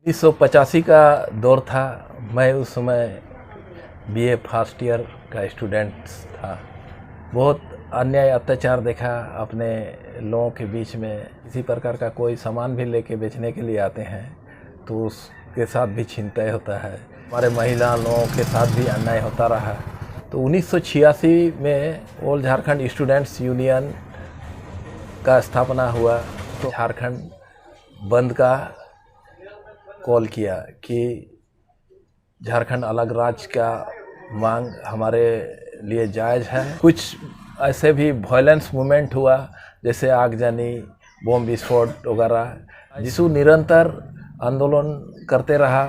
1985 का दौर था। मैं उस समय बीए फर्स्ट ईयर का स्टूडेंट था। बहुत अन्याय अत्याचार देखा अपने लोगों के बीच में। किसी प्रकार का कोई सामान भी लेके बेचने के लिए आते हैं तो उसके साथ भी छीनताई होता है। हमारे महिला लोगों के साथ भी अन्याय होता रहा। तो 1986 में ऑल झारखंड स्टूडेंट्स यूनियन का स्थापना हुआ तो झारखंड बंद का कॉल किया कि झारखंड अलग राज्य का मांग हमारे लिए जायज़ है। कुछ ऐसे भी वायलेंस मूवमेंट हुआ जैसे आगजनी, बम विस्फोट वगैरह, जिसको निरंतर आंदोलन करते रहा,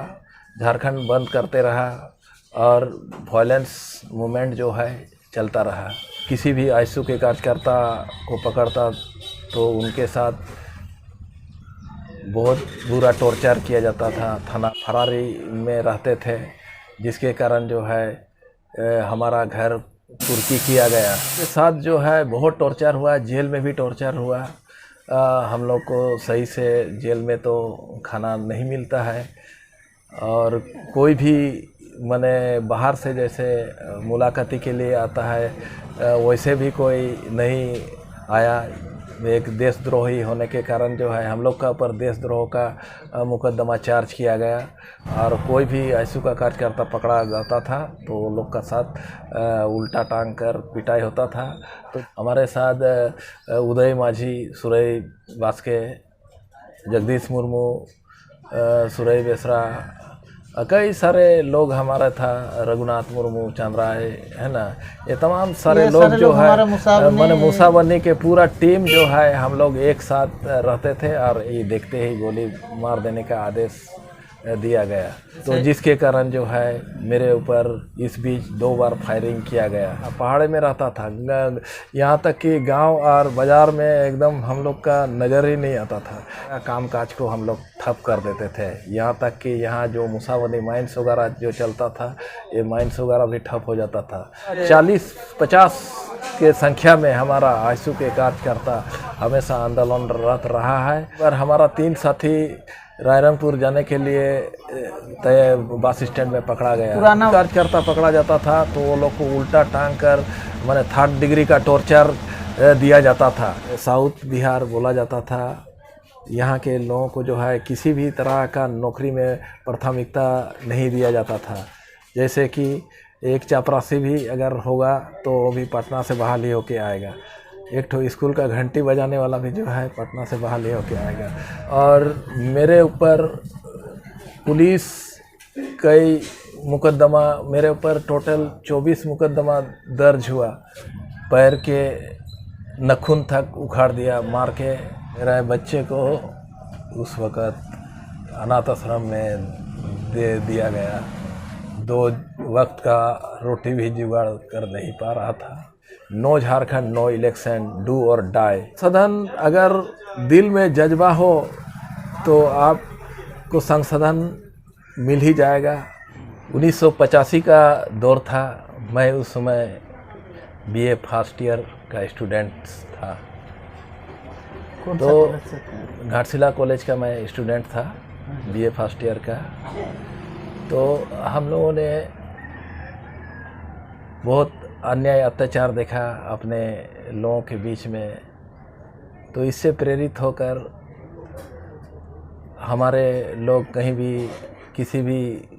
झारखंड बंद करते रहा और वायलेंस मूवमेंट जो है चलता रहा। किसी भी आईएसयू के कार्यकर्ता को पकड़ता तो उनके साथ बहुत बुरा टॉर्चर किया जाता था। थाना फरारी में रहते थे, जिसके कारण जो है हमारा घर कुर्की किया गया। इसके साथ जो है बहुत टॉर्चर हुआ, जेल में भी टॉर्चर हुआ। हम लोग को सही से जेल में तो खाना नहीं मिलता है और कोई भी माने बाहर से जैसे मुलाकाती के लिए आता है वैसे भी कोई नहीं आया। एक देशद्रोही होने के कारण जो है हम लोग का ऊपर देशद्रोह का मुकदमा चार्ज किया गया और कोई भी आईएसयू का कार्यकर्ता पकड़ा जाता था तो वो लोग का साथ उल्टा टांग कर पिटाई होता था। तो हमारे साथ उदय माझी, सुरई बास्के, जगदीश मुर्मू, सुरई बेसरा, कई सारे लोग हमारा था, रघुनाथ मुर्मू, चंद्राय, है ना, ये तमाम सारे लोग जो है मैंने मूसाबनी के पूरा टीम जो है हम लोग एक साथ रहते थे और ये देखते ही गोली मार देने का आदेश दिया गया। तो जिसके कारण जो है मेरे ऊपर इस बीच 2 बार फायरिंग किया गया। पहाड़ में रहता था, यहाँ तक कि गांव और बाज़ार में एकदम हम लोग का नज़र ही नहीं आता था। काम काज को हम लोग ठप कर देते थे, यहाँ तक कि यहाँ जो मूसाबनी माइंस वगैरह जो चलता था ये माइंस वगैरह भी ठप हो जाता था। 40-50 के संख्या में हमारा आईएसयू के कार्यकर्ता हमेशा आंदोलनरत रहा है। पर हमारा 3 साथी रायरंगपुर जाने के लिए तय बस स्टैंड में पकड़ा गया। पुराना कार्यकर्ता पकड़ा जाता था तो वो लोग को उल्टा टांग कर माने 3rd डिग्री का टॉर्चर दिया जाता था। साउथ बिहार बोला जाता था। यहाँ के लोगों को जो है किसी भी तरह का नौकरी में प्राथमिकता नहीं दिया जाता था। जैसे कि एक चपरासी भी अगर होगा तो वो भी पटना से बहाली होके आएगा। एक ठो स्कूल का घंटी बजाने वाला भी जो है पटना से बहाली होके आएगा। और मेरे ऊपर पुलिस कई मुकदमा, मेरे ऊपर टोटल 24 मुकदमा दर्ज हुआ। पैर के नखून तक उखाड़ दिया मार के। मेरे बच्चे को उस वक़्त अनाथ आश्रम में दे दिया गया। 2 वक्त का रोटी भी जुगाड़ कर नहीं पा रहा था। No Jharkhand, no election, do or die. संशोधन अगर दिल में जज्बा हो तो आपको संशोधन मिल ही जाएगा। 1985 का दौर था। मैं उस समय बीए फर्स्ट ईयर का स्टूडेंट था। तो घाटशिला कॉलेज का मैं स्टूडेंट था, बीए फर्स्ट ईयर का। तो हम लोगों ने बहुत अन्याय अत्याचार देखा अपने लोगों के बीच में। तो इससे प्रेरित होकर हमारे लोग कहीं भी किसी भी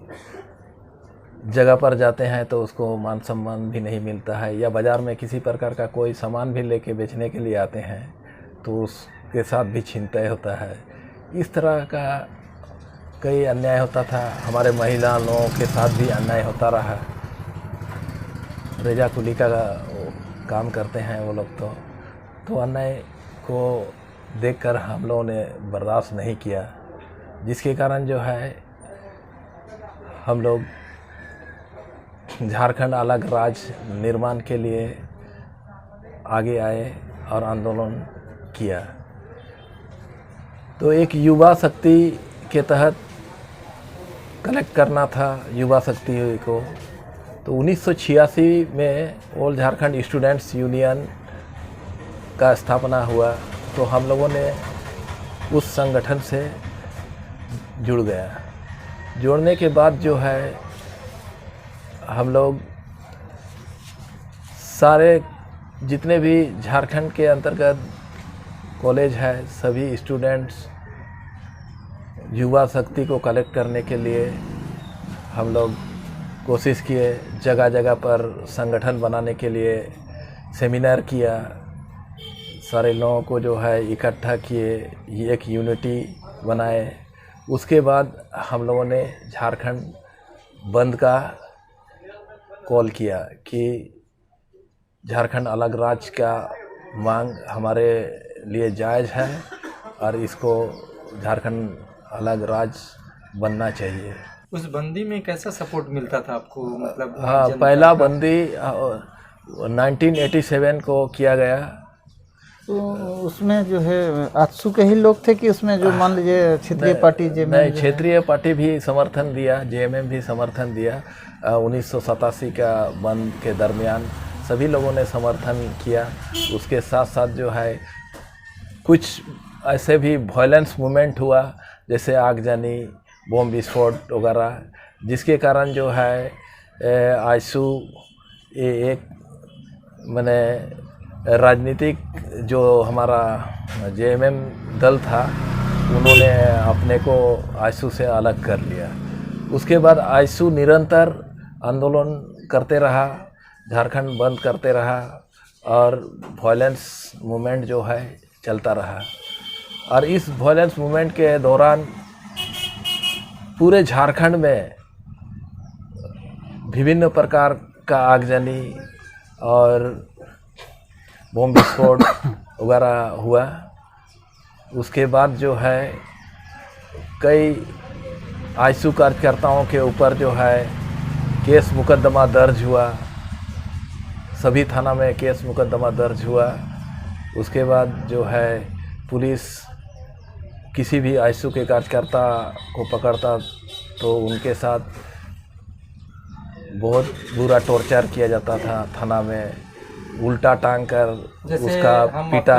जगह पर जाते हैं तो उसको मान सम्मान भी नहीं मिलता है, या बाज़ार में किसी प्रकार का कोई सामान भी लेके बेचने के लिए आते हैं तो उसके साथ भी छीनताई होता है। इस तरह का कई अन्याय होता था। हमारे महिला लोगों के साथ भी अन्याय होता रहा। रेजा कुली का काम करते हैं वो लोग। तो अन्याय को देखकर हम लोगों ने बर्दाश्त नहीं किया, जिसके कारण जो है हम लोग झारखंड अलग राज्य निर्माण के लिए आगे आए और आंदोलन किया। तो एक युवा शक्ति के तहत कलेक्ट करना था युवा शक्ति को। तो 1986 में ऑल झारखंड स्टूडेंट्स यूनियन का स्थापना हुआ तो हम लोगों ने उस संगठन से जुड़ गया। जोड़ने के बाद जो है हम लोग सारे जितने भी झारखंड के अंतर्गत कॉलेज है सभी स्टूडेंट्स युवा शक्ति को कलेक्ट करने के लिए हम लोग कोशिश किए, जगह जगह पर संगठन बनाने के लिए सेमिनार किया, सारे लोगों को जो है इकट्ठा किए, ये एक यूनिटी बनाए। उसके बाद हम लोगों ने झारखंड बंद का कॉल किया कि झारखंड अलग राज्य का मांग हमारे लिए जायज़ है और इसको झारखंड अलग राज्य बनना चाहिए। उस बंदी में कैसा सपोर्ट मिलता था आपको, मतलब? हाँ, पहला बंदी 1987 को किया गया। तो उसमें जो है आजसू के ही लोग थे कि उसमें जो मान लीजिए क्षेत्रीय पार्टी नहीं, क्षेत्रीय पार्टी भी समर्थन दिया, जेएमएम भी समर्थन दिया। 1987 का बंद के दरमियान सभी लोगों ने समर्थन किया। उसके साथ साथ जो है कुछ ऐसे भी वायलेंस मूवमेंट हुआ, जैसे आगजनी, बम विस्फोट वगैरह, जिसके कारण जो है आजसू एक मैंने राजनीतिक जो हमारा जेएमएम दल था उन्होंने अपने को आजसू से अलग कर लिया। उसके बाद आजसू निरंतर आंदोलन करते रहा, झारखंड बंद करते रहा और वायलेंस मूवमेंट जो है चलता रहा। और इस वायलेंस मूवमेंट के दौरान पूरे झारखंड में विभिन्न प्रकार का आगजनी और बम विस्फोट वगैरह हुआ। उसके बाद जो है कई आजसू कार्यकर्ताओं के ऊपर जो है केस मुकदमा दर्ज हुआ, सभी थाना में केस मुकदमा दर्ज हुआ। उसके बाद जो है पुलिस किसी भी आजसू के कार्यकर्ता को पकड़ता तो उनके साथ बहुत बुरा टॉर्चर किया जाता था, थाना में उल्टा टांग कर उसका पीटा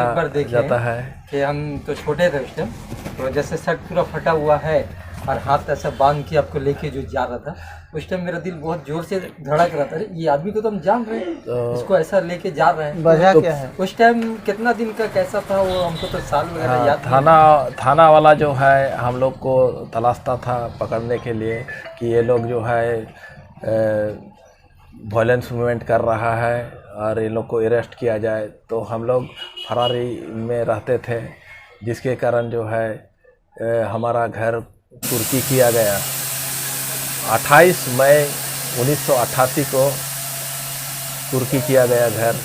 जाता है। कि हम तो छोटे थे उस टाइम, तो जैसे शर्ट पूरा फटा हुआ है और हाथ ऐसा बांध के आपको लेके जो जा रहा था, उस टाइम मेरा दिल बहुत जोर से धड़क रहा था। ये आदमी को तो हम जान रहे हैं, इसको ऐसा लेके जा रहे हैं, वजह तो क्या है? उस टाइम कितना दिन का कैसा था वो हमको तो साल वगैरह याद नहीं। थाना वाला जो है हम लोग को तलाशता था पकड़ने के लिए कि ये लोग जो है वायलेंस मूवमेंट कर रहा है और इन लोग को अरेस्ट किया जाए। तो हम लोग फरारी में रहते थे, जिसके कारण जो है हमारा घर कुर्की किया गया। 28 मई 1988 को कुर्की किया गया घर,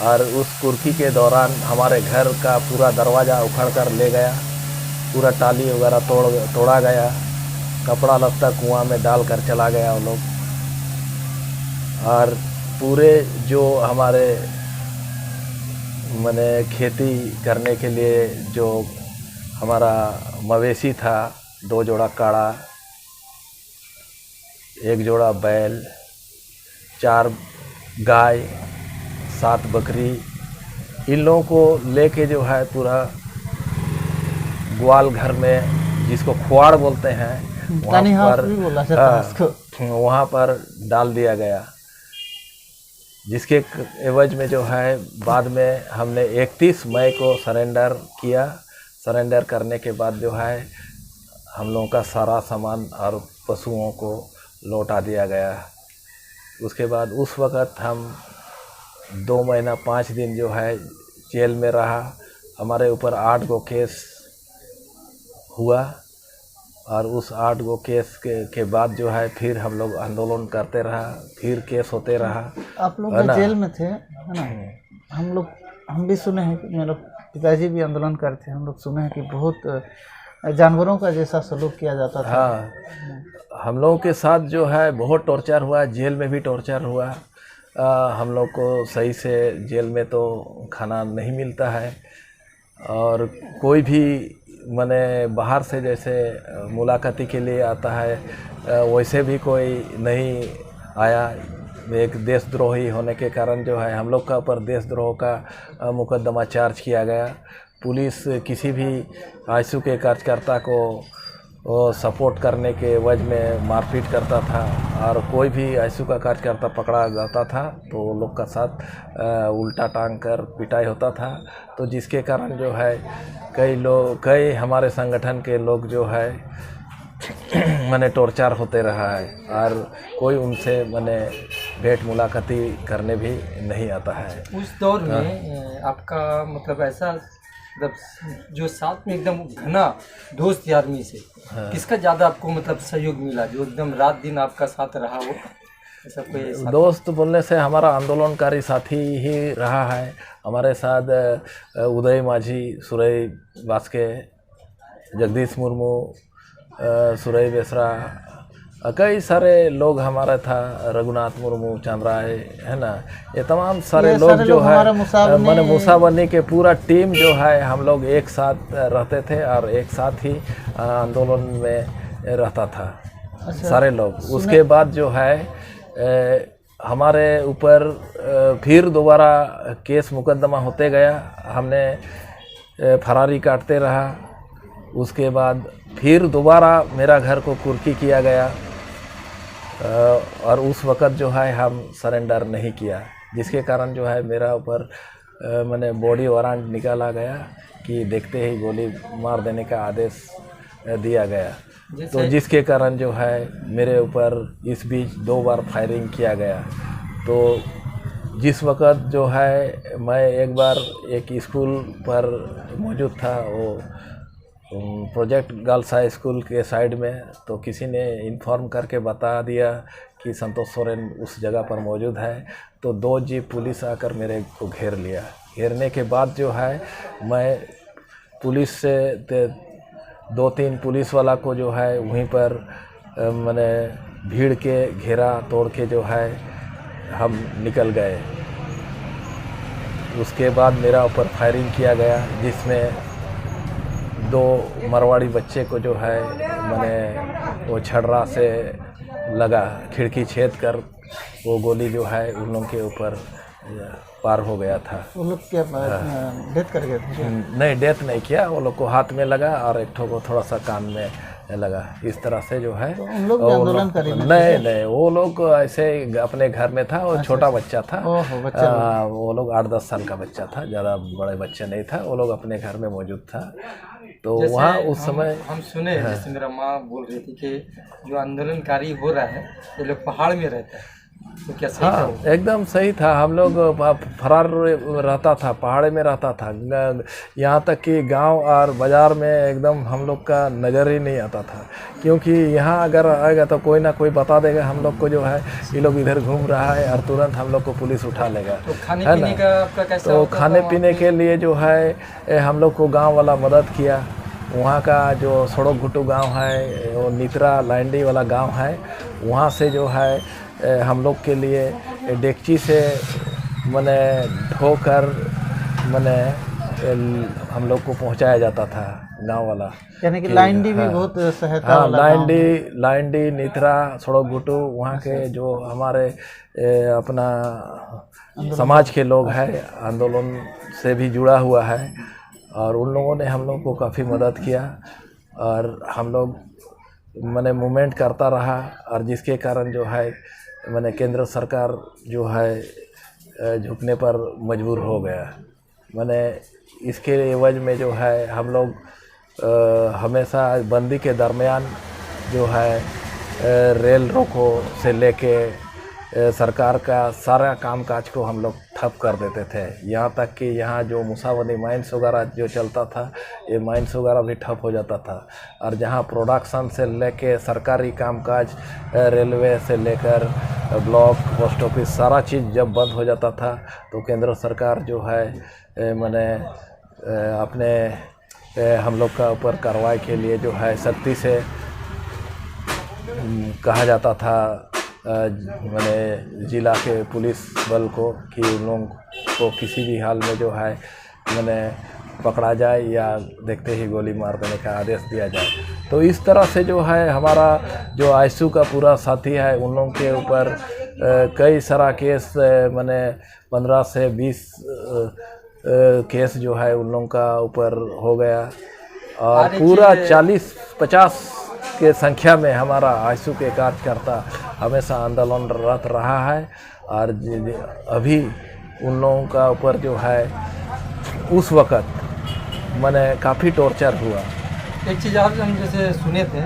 और उस कुर्की के दौरान हमारे घर का पूरा दरवाज़ा उखड़ कर ले गया, पूरा टाली वगैरह तोड़ा गया, कपड़ा लत्ता कुआं में डाल कर चला गया वो लोग। और पूरे जो हमारे मैंने खेती करने के लिए जो हमारा मवेशी था, 2 जोड़ा काड़ा, 1 जोड़ा बैल, 4 गाय, 7 बकरी, इन लोगों को लेके जो है पूरा ग्वाल घर में, जिसको खुआड़ बोलते हैं, वहाँ पर डाल दिया गया। जिसके एवज में जो है बाद में हमने 31 मई को सरेंडर किया। सरेंडर करने के बाद जो है हम लोगों का सारा सामान और पशुओं को लौटा दिया गया। उसके बाद उस वक़्त हम 2 महीना 5 दिन जो है जेल में रहा। हमारे ऊपर 8 गो केस हुआ, और उस 8 गो केस के बाद जो है फिर हम लोग आंदोलन करते रहा, फिर केस होते रहा। आप लोग जेल में थे, है ना? हम भी सुने हैं कि मेरे पिताजी भी आंदोलन करते हैं, हम लोग सुने हैं कि बहुत जानवरों का जैसा सलूक किया जाता था। हाँ, हम लोगों के साथ जो है बहुत टॉर्चर हुआ, जेल में भी टॉर्चर हुआ। हम लोग को सही से जेल में तो खाना नहीं मिलता है, और कोई भी माने बाहर से जैसे मुलाकाती के लिए आता है वैसे भी कोई नहीं आया। एक देशद्रोही होने के कारण जो है हम लोग का ऊपर देशद्रोह का मुकदमा चार्ज किया गया। पुलिस किसी भी आजसू के कार्यकर्ता को वो सपोर्ट करने के वजह में मारपीट करता था, और कोई भी आईसीयू का कार्यकर्ता पकड़ा जाता था तो वो लोग का साथ उल्टा टांग कर पिटाई होता था। तो जिसके कारण जो है कई हमारे संगठन के लोग जो है मैंने टॉर्चर होते रहा है, और कोई उनसे मैंने भेंट मुलाकाती करने भी नहीं आता है। उस दौर में आपका मतलब ऐसा मतलब जो साथ में एकदम घना दोस्त आर्मी से किसका ज़्यादा आपको मतलब सहयोग मिला, जो एकदम रात दिन आपका साथ रहा हो? ऐसा कोई साथ? दोस्त बोलने से हमारा आंदोलनकारी साथी ही रहा है। हमारे साथ उदय माझी, सुरई बास्के, जगदीश मुर्मू, सुरई बेसरा, कई सारे लोग हमारा था, रघुनाथ मुर्मू, चांद्राय, है ना, ये तमाम सारे लोग जो है मैंने मुसाबनी के पूरा टीम जो है हम लोग एक साथ रहते थे और एक साथ ही आंदोलन में रहता था। अच्छा, सारे लोग। उसके बाद जो है हमारे ऊपर फिर दोबारा केस मुकदमा होते गया, हमने फरारी काटते रहा। उसके बाद फिर दोबारा मेरा घर को कुर्की किया गया, और उस वक़्त जो है हम सरेंडर नहीं किया, जिसके कारण जो है मेरा ऊपर मैंने बॉडी वारंट निकाला गया कि देखते ही गोली मार देने का आदेश दिया गया। तो जिसके कारण जो है मेरे ऊपर इस बीच 2 बार फायरिंग किया गया। तो जिस वक़्त जो है मैं एक बार एक स्कूल पर मौजूद था, वो प्रोजेक्ट गर्ल्स हाई स्कूल के साइड में, तो किसी ने इन्फॉर्म करके बता दिया कि संतोष सोरेन उस जगह पर मौजूद है। तो 2 जीप पुलिस आकर मेरे को घेर लिया। घेरने के बाद जो है मैं पुलिस से 2-3 पुलिस वाला को जो है वहीं पर मैंने भीड़ के घेरा तोड़ के जो है हम निकल गए। उसके बाद मेरा ऊपर फायरिंग किया गया, जिसमें 2 मरवाड़ी बच्चे को जो है मैंने वो छर्रा से लगा, खिड़की छेद कर वो गोली जो है उन लोगों के ऊपर पार हो गया था। वो लोग क्या डेथ कर गए थे? नहीं, डेथ नहीं किया, वो लोग को हाथ में लगा और एक ठो को थोड़ा सा कान में लगा। इस तरह से जो है तो उन लोग भी आंदोलन कर रहे थे? नहीं, वो लोग ऐसे अपने घर में था। वो छोटा बच्चा था, वो लोग 8-10 साल का बच्चा था, ज़्यादा बड़े बच्चे नहीं था। वो लोग अपने घर में मौजूद था। तो वहाँ उस समय हम सुने, जैसे मेरा माँ बोल रही थी कि जो आंदोलनकारी हो रहा है ये लोग पहाड़ में रहता है, तो क्या सही था? हाँ, एकदम सही था। हम लोग फरार रहता था, पहाड़ में रहता था। यहाँ तक कि गांव और बाज़ार में एकदम हम लोग का नज़र ही नहीं आता था, क्योंकि यहाँ अगर आएगा तो कोई ना कोई बता देगा हम लोग को जो है ये लोग इधर घूम रहा है, और तुरंत हम लोग को पुलिस उठा लेगा। तो खाने पीने का आपका कैसा? तो खाने पीने के लिए जो है हम लोग को गाँव वाला मदद किया। वहाँ का जो सड़क घुटू गाँव है, वो नितरा लाइंडी वाला गाँव है, वहाँ से जो है हम लोग के लिए डेगची से मैंने धोकर मैंने हम लोग को पहुंचाया जाता था गांव वाला। यानी कि लाइंडी भी बहुत सहायता हाँ, वाला गाँव है। लाइंडी, नितरा, सड़क घुटू वहाँ के जो हमारे अपना समाज के लोग हैं, आंदोलन से भी जुड़ा हुआ है, और उन लोगों ने हम लोग को काफ़ी मदद किया, और हम लोग मैंने मूवमेंट करता रहा, और जिसके कारण जो है मैंने केंद्र सरकार जो है झुकने पर मजबूर हो गया। मैंने इसके एवज में जो है हम लोग हमेशा बंदी के दरमियान जो है रेल रोको से लेके सरकार का सारा कामकाज को हम लोग ठप कर देते थे। यहाँ तक कि यहाँ जो मुसावनी माइंस वगैरह जो चलता था, ये माइंस वगैरह भी ठप हो जाता था। और जहाँ प्रोडक्शन से लेके सरकारी कामकाज, रेलवे से लेकर ब्लॉक, पोस्ट ऑफिस, सारा चीज़ जब बंद हो जाता था, तो केंद्र सरकार जो है मैंने अपने हम लोग का ऊपर कार्रवाई के लिए जो है सख्ती से कहा जाता था मैंने जिला के पुलिस बल को कि उन लोगों को किसी भी हाल में जो है मैंने पकड़ा जाए या देखते ही गोली मार देने का आदेश दिया जाए। तो इस तरह से जो है हमारा जो आईसीयू का पूरा साथी है, उन लोगों के ऊपर कई सारा केस मैंने 15 से 20 केस जो है उन लोगों का ऊपर हो गया, और पूरा 40-50 के संख्या में हमारा आजसू के कार्यकर्ता हमेशा आंदोलनरत रहा है। और अभी उन लोगों का ऊपर जो है उस वक़्त मैंने काफ़ी टॉर्चर हुआ। एक चीज़ आप हम जैसे सुने थे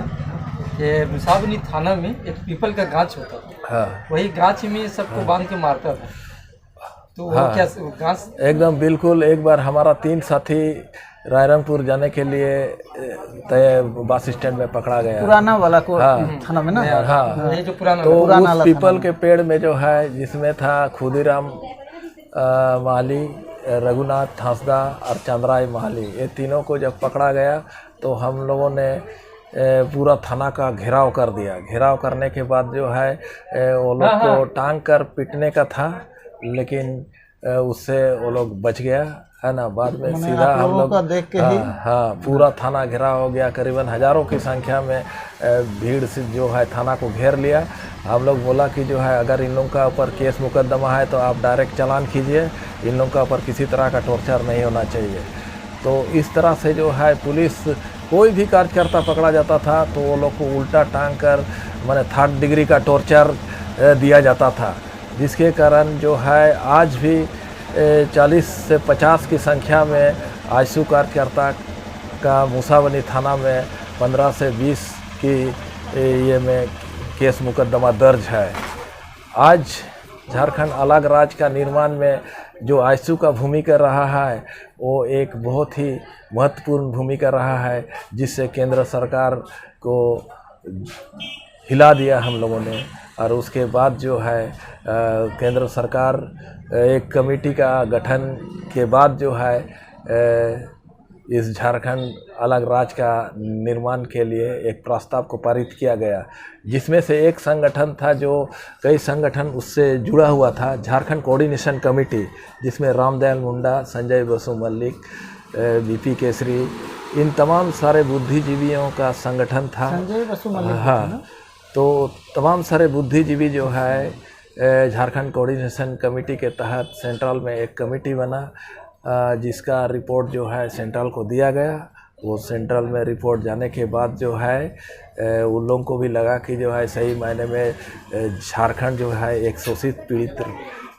कि मुसाबनी थाना में एक पीपल का गाछ होता था, हाँ, वही गाछ में सबको बांध के मारता था, तो वो हाँ, क्या गाछ? एकदम बिल्कुल। एक बार हमारा 3 साथी रायरंगपुर जाने के लिए तय बस स्टैंड में पकड़ा गया। पुराना वाला को हाँ, थाना में ना। हाँ, ये जो पुराना तो पुराना उस पीपल के पेड़ में जो है जिसमें था खुदीराम माली, रघुनाथ हांसदा और चंद्राय माली, ये तीनों को जब पकड़ा गया तो हम लोगों ने पूरा थाना का घेराव कर दिया। घेराव करने के बाद जो है वो लोग को टांग कर पीटने का था, लेकिन उससे वो लोग बच गया है ना। बाद में सीधा हम लोग देख के ही हाँ, पूरा थाना घेराव हो गया। करीबन हजारों की संख्या में भीड़ से जो है थाना को घेर लिया। हम लोग बोला कि जो है अगर इन लोगों का ऊपर केस मुकदमा है तो आप डायरेक्ट चालान कीजिए, इन लोगों का ऊपर किसी तरह का टॉर्चर नहीं होना चाहिए। तो इस तरह से जो है पुलिस कोई भी कार्यकर्ता पकड़ा जाता था तो वो लोग को उल्टा टांग कर माने 3rd डिग्री का टॉर्चर दिया जाता था, जिसके कारण जो है आज भी 40 से 50 की संख्या में आजसू कार्यकर्ता का मुसाबनी थाना में 15 से 20 की ये में केस मुकदमा दर्ज है। आज झारखंड अलग राज्य का निर्माण में जो आजसू का भूमिका रहा है वो एक बहुत ही महत्वपूर्ण भूमिका रहा है, जिससे केंद्र सरकार को हिला दिया हम लोगों ने। और उसके बाद जो है केंद्र सरकार एक कमेटी का गठन के बाद जो है इस झारखंड अलग राज्य का निर्माण के लिए एक प्रस्ताव को पारित किया गया, जिसमें से एक संगठन था जो कई संगठन उससे जुड़ा हुआ था, झारखंड कोऑर्डिनेशन कमेटी, जिसमें रामदयाल मुंडा, संजय बसु मल्लिक, बीपी केसरी, इन तमाम सारे बुद्धिजीवियों का संगठन था। संजय बसु मल्लिक। हाँ, तो तमाम सारे बुद्धिजीवी जो है झारखंड कोऑर्डिनेशन कमेटी के तहत सेंट्रल में एक कमेटी बना, जिसका रिपोर्ट जो है सेंट्रल को दिया गया। वो सेंट्रल में रिपोर्ट जाने के बाद जो है उन लोगों को भी लगा कि जो है सही मायने में झारखंड जो है एक शोषित पीड़ित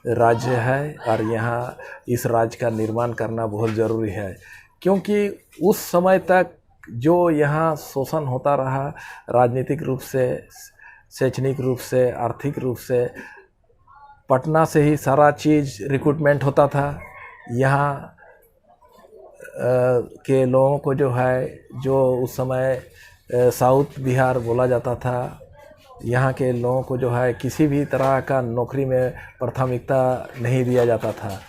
राज्य है और यहाँ इस राज्य का निर्माण करना बहुत ज़रूरी है, क्योंकि उस समय तक जो यहाँ शोषण होता रहा, राजनीतिक रूप से, शैक्षणिक रूप से, आर्थिक रूप से, पटना से ही सारा चीज़ रिक्रूटमेंट होता था। यहाँ के लोगों को जो है, जो उस समय साउथ बिहार बोला जाता था, यहाँ के लोगों को जो है किसी भी तरह का नौकरी में प्राथमिकता नहीं दिया जाता था।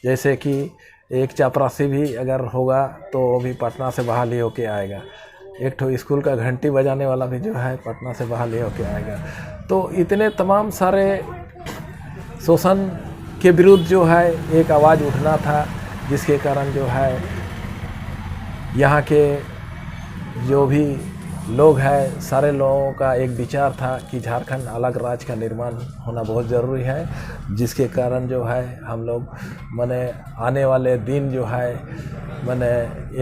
जैसे कि एक चपरासी भी अगर होगा तो वो भी पटना से बहाली होके आएगा, एक ठो स्कूल का घंटी बजाने वाला भी जो है पटना से बहाली होके आएगा। तो इतने तमाम सारे शोषण के विरुद्ध जो है एक आवाज़ उठना था, जिसके कारण जो है यहाँ के जो भी लोग हैं, सारे लोगों का एक विचार था कि झारखंड अलग राज्य का निर्माण होना बहुत ज़रूरी है, जिसके कारण जो है हम लोग माने आने वाले दिन जो है माने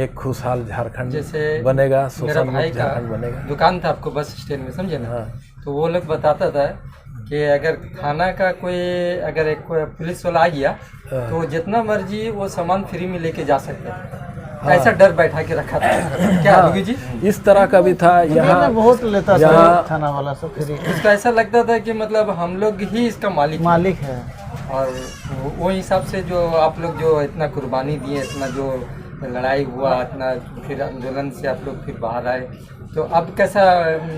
एक खुशहाल झारखंड जैसे बनेगा, मेरा शोषण भाई मुक्त का झारखंड बनेगा। दुकान था आपको बस स्टैंड में, समझे ना? हाँ। तो वो लोग बताता था कि अगर थाना का कोई अगर एक पुलिस वाला आ गया तो जितना मर्जी वो सामान फ्री में लेके जा सकते हैं। ऐसा डर बैठा के रखा था क्या योगी जी? इस तरह का भी था यहाँ, बहुत लेता था थाना वाला सब फ्री। इसका ऐसा लगता था कि मतलब हम लोग ही इसका मालिक है। और वो हिसाब से जो आप लोग जो इतना कुर्बानी दिए, इतना जो लड़ाई हुआ, इतना फिर आंदोलन से आप लोग फिर बाहर आए, तो अब कैसा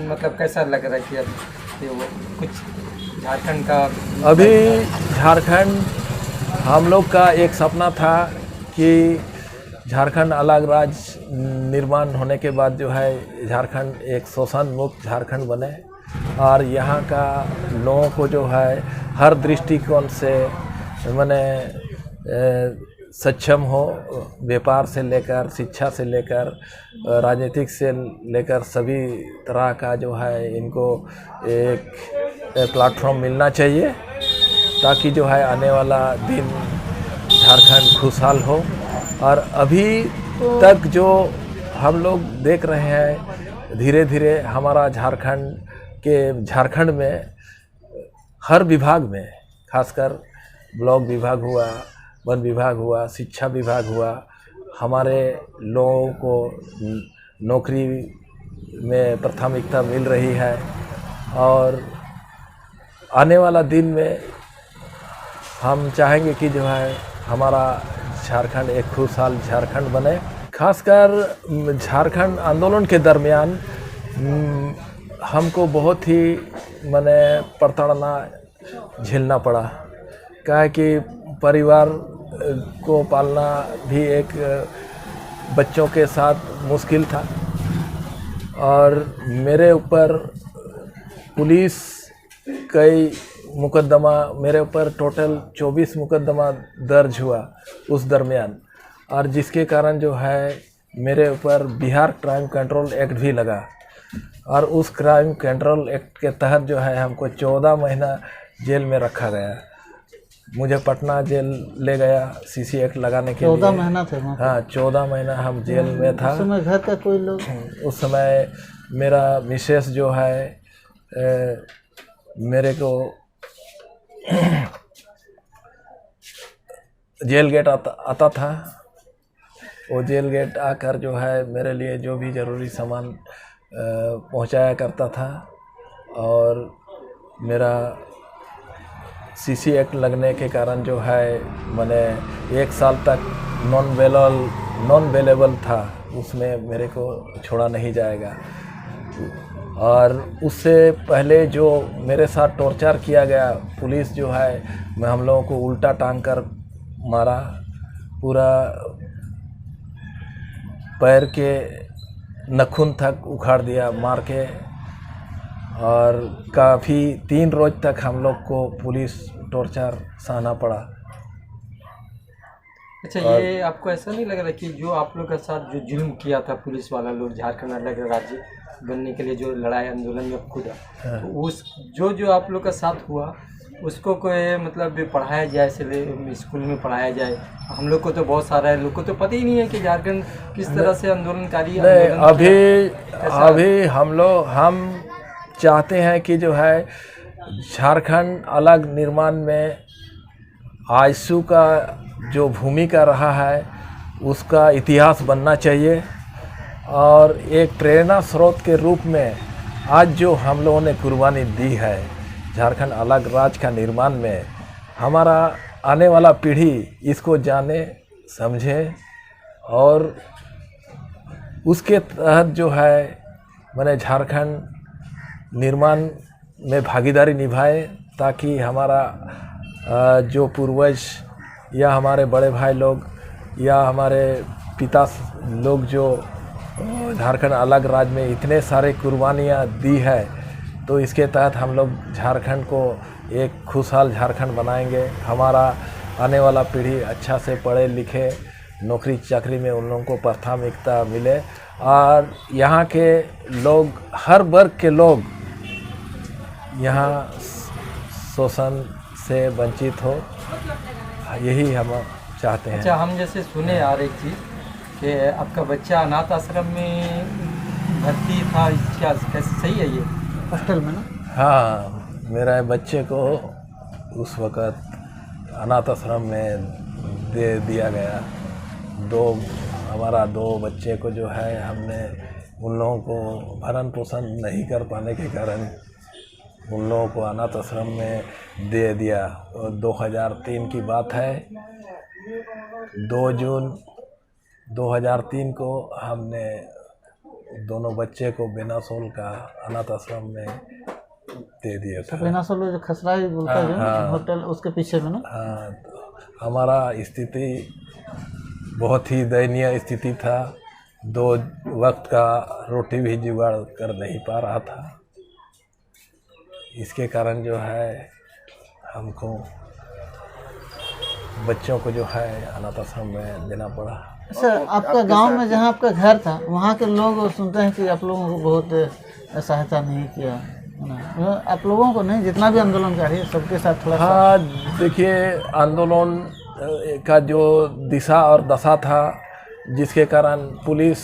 मतलब कैसा लग रहा है कि अब कि वो कुछ झारखंड का अभी झारखंड हम लोग का एक सपना था कि झारखंड अलग राज्य निर्माण होने के बाद जो है झारखंड एक शोषण मुक्त झारखंड बने और यहाँ का लोगों को जो है हर दृष्टिकोण से माने सक्षम हो, व्यापार से लेकर, शिक्षा से लेकर, राजनीतिक से लेकर सभी तरह का जो है इनको एक प्लेटफॉर्म मिलना चाहिए, ताकि जो है आने वाला दिन झारखंड खुशहाल हो। और अभी तक जो हम लोग देख रहे हैं धीरे धीरे हमारा झारखंड में हर विभाग में, खासकर ब्लॉक विभाग हुआ, वन विभाग हुआ, शिक्षा विभाग हुआ, हमारे लोगों को नौकरी में प्राथमिकता मिल रही है। और आने वाला दिन में हम चाहेंगे कि जो है हमारा झारखंड एक खुशहाल झारखंड बने। खासकर झारखंड आंदोलन के दरमियान हमको बहुत ही माने प्रताड़ना झेलना पड़ा, क्या कि परिवार को पालना भी एक बच्चों के साथ मुश्किल था। और मेरे ऊपर पुलिस कई मुकदमा, मेरे ऊपर टोटल 24 मुकदमा दर्ज हुआ उस दरमियान, और जिसके कारण जो है मेरे ऊपर बिहार क्राइम कंट्रोल एक्ट भी लगा। और उस क्राइम कंट्रोल एक्ट के तहत जो है हमको 14 महीना जेल में रखा गया। मुझे पटना जेल ले गया सीसी एक्ट लगाने के लिए। 14 महीना थे वहाँ पे? हाँ, 14 महीना हम जेल में था। उस समय घर का कोई लोग? उस समय मेरा मिसेस जो है मेरे को जेल गेट आता था। वो जेल गेट आकर जो है मेरे लिए जो भी ज़रूरी सामान पहुंचाया करता था। और मेरा सीसी एक्ट लगने के कारण जो है मैंने 1 साल तक नॉन अवेलेबल था, उसमें मेरे को छोड़ा नहीं जाएगा। और उससे पहले जो मेरे साथ टॉर्चर किया गया, पुलिस जो है हम लोगों को उल्टा टांग कर मारा, पूरा पैर के नखून तक उखाड़ दिया मार के। और काफ़ी 3 रोज तक हम लोग को पुलिस टॉर्चर सहना पड़ा। अच्छा, ये आपको ऐसा नहीं लग रहा कि जो आप लोग के साथ जो जुल्म किया था पुलिस वाला लोग, झारखंड अलग राज्य बनने के लिए जो लड़ाई आंदोलन में कूदा, तो उस जो आप लोग का साथ हुआ उसको कोई मतलब पढ़ाया जाए, स्कूल में पढ़ाया जाए? हम लोग को तो बहुत सारा है, लोग को तो पता ही नहीं है कि झारखंड किस तरह से आंदोलनकारी अभी हम चाहते हैं कि जो है झारखंड अलग निर्माण में आयशु का जो भूमिका रहा है उसका इतिहास बनना चाहिए। और एक प्रेरणा स्रोत के रूप में आज जो हम लोगों ने कुर्बानी दी है झारखंड अलग राज्य का निर्माण में, हमारा आने वाला पीढ़ी इसको जाने समझे और उसके तहत जो है मैंने झारखंड निर्माण में भागीदारी निभाए, ताकि हमारा जो पूर्वज या हमारे बड़े भाई लोग या हमारे पिता लोग जो झारखंड अलग राज्य में इतने सारे कुर्बानियाँ दी है, तो इसके तहत हम लोग झारखंड को एक खुशहाल झारखंड बनाएंगे। हमारा आने वाला पीढ़ी अच्छा से पढ़े लिखे, नौकरी चाकरी में उन लोगों को प्राथमिकता मिले और यहाँ के लोग, हर वर्ग के लोग यहाँ शोषण से वंचित हो, यही हम चाहते हैं। अच्छा, हम जैसे सुने यार एक चीज़ कि आपका बच्चा अनाथ आश्रम में भर्ती था, क्या कैसे सही है ये? हॉस्टल में ना? हाँ, मेरा बच्चे को उस वक़्त अनाथ आश्रम में दे दिया गया। हमारा दो बच्चे को जो है हमने उन लोगों को भरण पोषण नहीं कर पाने के कारण उन लोगों को अनाथ आश्रम में दे दिया। 2003 की बात है, 2 जून 2003 को हमने दोनों बच्चे को बेनासोल का अनाथ आश्रम में दे दिया था। बेनासोल जो खसराई बोलता है, हाँ, होटल उसके पीछे में ना? हाँ, तो हमारा स्थिति बहुत ही दयनीय स्थिति था। 2 वक्त का रोटी भी जुगाड़ कर नहीं पा रहा था। इसके कारण जो है हमको बच्चों को जो है अनाथ आश्रम में देना पड़ा। अच्छा, आपका गांव में जहां आपका घर था वहां के लोग सुनते हैं कि आप लोगों को बहुत सहायता नहीं किया ना? आप लोगों को नहीं, जितना भी आंदोलनकारी है सबके साथ थोड़ा हाँ, देखिए आंदोलन का जो दिशा और दशा था, जिसके कारण पुलिस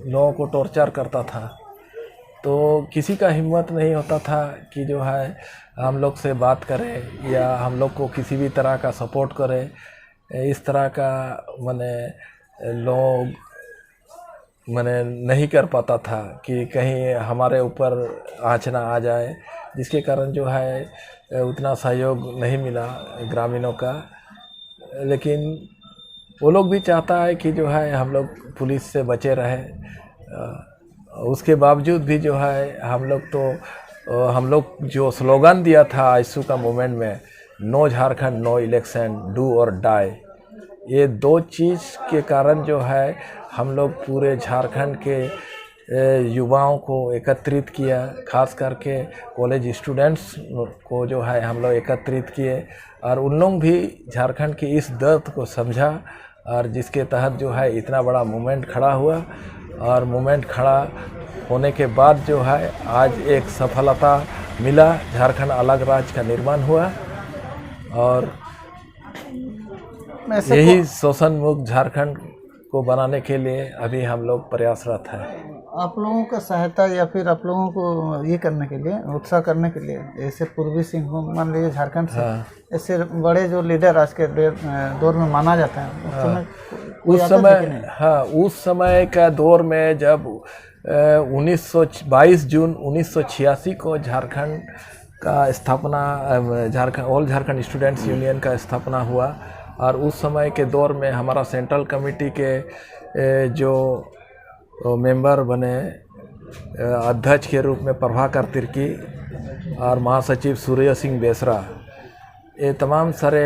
लोगों को टॉर्चर करता था, तो किसी का हिम्मत नहीं होता था कि जो है हम लोग से बात करे या हम लोग को किसी भी तरह का सपोर्ट करे। इस तरह का मैंने लोग मैंने नहीं कर पाता था कि कहीं हमारे ऊपर आँच ना आ जाए, जिसके कारण जो है उतना सहयोग नहीं मिला ग्रामीणों का। लेकिन वो लोग भी चाहता है कि जो है हम लोग पुलिस से बचे रहे। उसके बावजूद भी जो है हम लोग जो स्लोगन दिया था आईसू का मूवमेंट में, no Jharkhand no election do or die, ये दो चीज़ के कारण जो है हम लोग पूरे झारखंड के युवाओं को एकत्रित किया, खास करके कॉलेज स्टूडेंट्स को जो है हम लोग एकत्रित किए और उन लोग भी झारखंड के इस दर्द को समझा और जिसके तहत जो है इतना बड़ा मूवमेंट खड़ा हुआ। और मूवमेंट खड़ा होने के बाद जो है आज एक सफलता मिला, झारखंड अलग राज्य का निर्माण हुआ और यही शोषण मुक्त झारखंड को बनाने के लिए अभी हम लोग प्रयासरत हैं। आप लोगों का सहायता या फिर आप लोगों को ये करने के लिए, उत्साह करने के लिए, जैसे पूर्वी सिंहभूम मान लीजिए झारखंड से, ऐसे बड़े जो लीडर आज के दौर में माना जाता है, उस समय का दौर में जब 22 जून 1986 को झारखंड का स्थापना, ऑल झारखंड स्टूडेंट्स यूनियन का स्थापना हुआ और उस समय के दौर में हमारा सेंट्रल कमेटी के जो मेंबर बने, अध्यक्ष के रूप में प्रभाकर तिर्की और महासचिव सूर्य सिंह बेसरा, ये तमाम सारे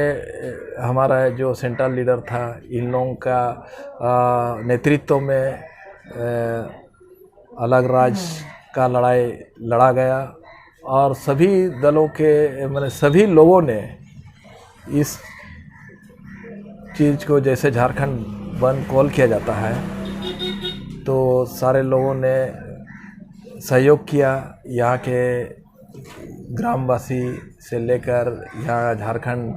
हमारा जो सेंट्रल लीडर था, इन लोगों का नेतृत्व में अलग राज्य का लड़ाई लड़ा गया और सभी दलों के मैंने सभी लोगों ने इस चीज़ को, जैसे झारखंड बंद कॉल किया जाता है, तो सारे लोगों ने सहयोग किया। यहाँ के ग्रामवासी से लेकर यहाँ झारखंड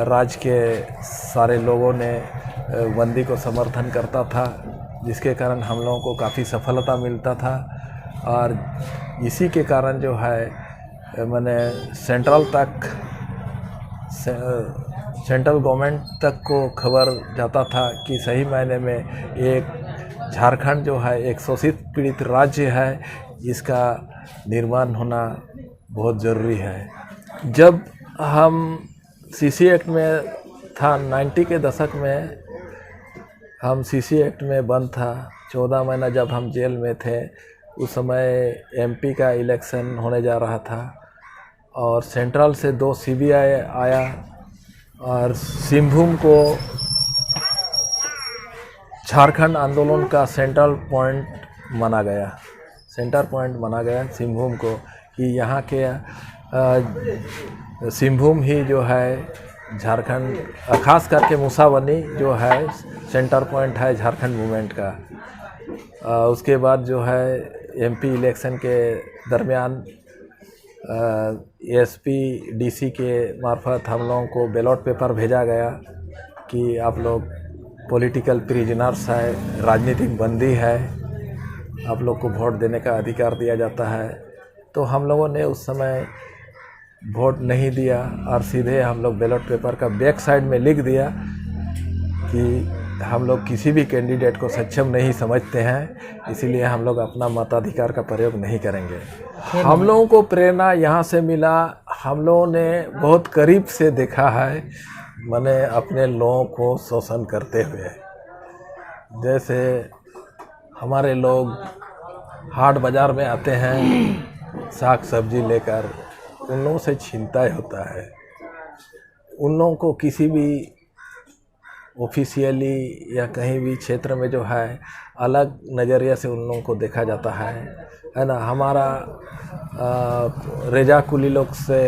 राज्य के सारे लोगों ने बंदी को समर्थन करता था, जिसके कारण हम लोगों को काफ़ी सफलता मिलता था और इसी के कारण जो है मैंने सेंट्रल गवर्नमेंट तक को खबर जाता था कि सही मायने में एक झारखंड जो है एक शोषित पीड़ित राज्य है, इसका निर्माण होना बहुत ज़रूरी है। जब हम सीसी एक्ट में था 90 के दशक में, हम सीसी एक्ट में बंद था, 14 महीना जब हम जेल में थे, उस समय एमपी का इलेक्शन होने जा रहा था और सेंट्रल से 2 सीबीआई आया और सिंहभूम को झारखंड आंदोलन का सेंटर पॉइंट माना गया सिंहभूम को, कि यहाँ के सिंहभूम ही जो है झारखंड, खास करके मूसाबनी जो है सेंटर पॉइंट है झारखंड मूवमेंट का। उसके बाद जो है एमपी इलेक्शन के दरमियान एसपी डीसी के मार्फत हम लोगों को बैलेट पेपर भेजा गया कि आप लोग पॉलिटिकल प्रिजनर्स है, राजनीतिक बंदी है, आप लोग को वोट देने का अधिकार दिया जाता है। तो हम लोगों ने उस समय वोट नहीं दिया और सीधे हम लोग बैलेट पेपर का बैक साइड में लिख दिया कि हम लोग किसी भी कैंडिडेट को सक्षम नहीं समझते हैं, इसीलिए हम लोग अपना मताधिकार का प्रयोग नहीं करेंगे। हम लोगों को प्रेरणा यहाँ से मिला, हम लोगों ने बहुत करीब से देखा है, मैंने अपने लोगों को शोषण करते हुए। जैसे हमारे लोग हाट बाज़ार में आते हैं साग सब्जी लेकर, उन लोगों से छिनताई होता है, उन लोगों को किसी भी ऑफिशियली या कहीं भी क्षेत्र में जो है अलग नज़रिया से उन लोगों को देखा जाता है ना। हमारा रेजा कुली लोग से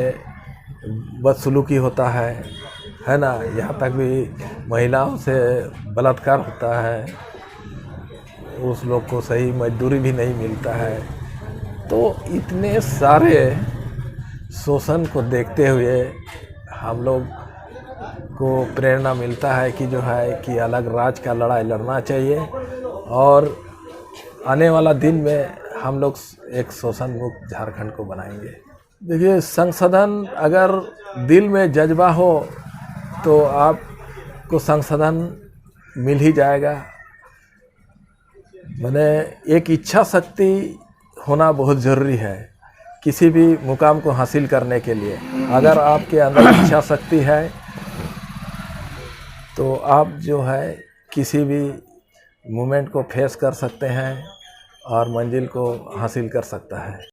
बदसलूकी होता है ना, यहाँ तक भी महिलाओं से बलात्कार होता है, उस लोग को सही मजदूरी भी नहीं मिलता है। तो इतने सारे शोषण को देखते हुए हम लोग को प्रेरणा मिलता है कि जो है कि अलग राज्य का लड़ाई लड़ना चाहिए और आने वाला दिन में हम लोग एक शोषण मुक्त झारखंड को बनाएंगे। देखिए, संशोधन अगर दिल में जज्बा हो तो आपको संशोधन मिल ही जाएगा। मैंने एक इच्छा शक्ति होना बहुत ज़रूरी है किसी भी मुकाम को हासिल करने के लिए। अगर आपके अंदर इच्छा शक्ति है तो आप जो है किसी भी मोमेंट को फेस कर सकते हैं और मंजिल को हासिल कर सकता है।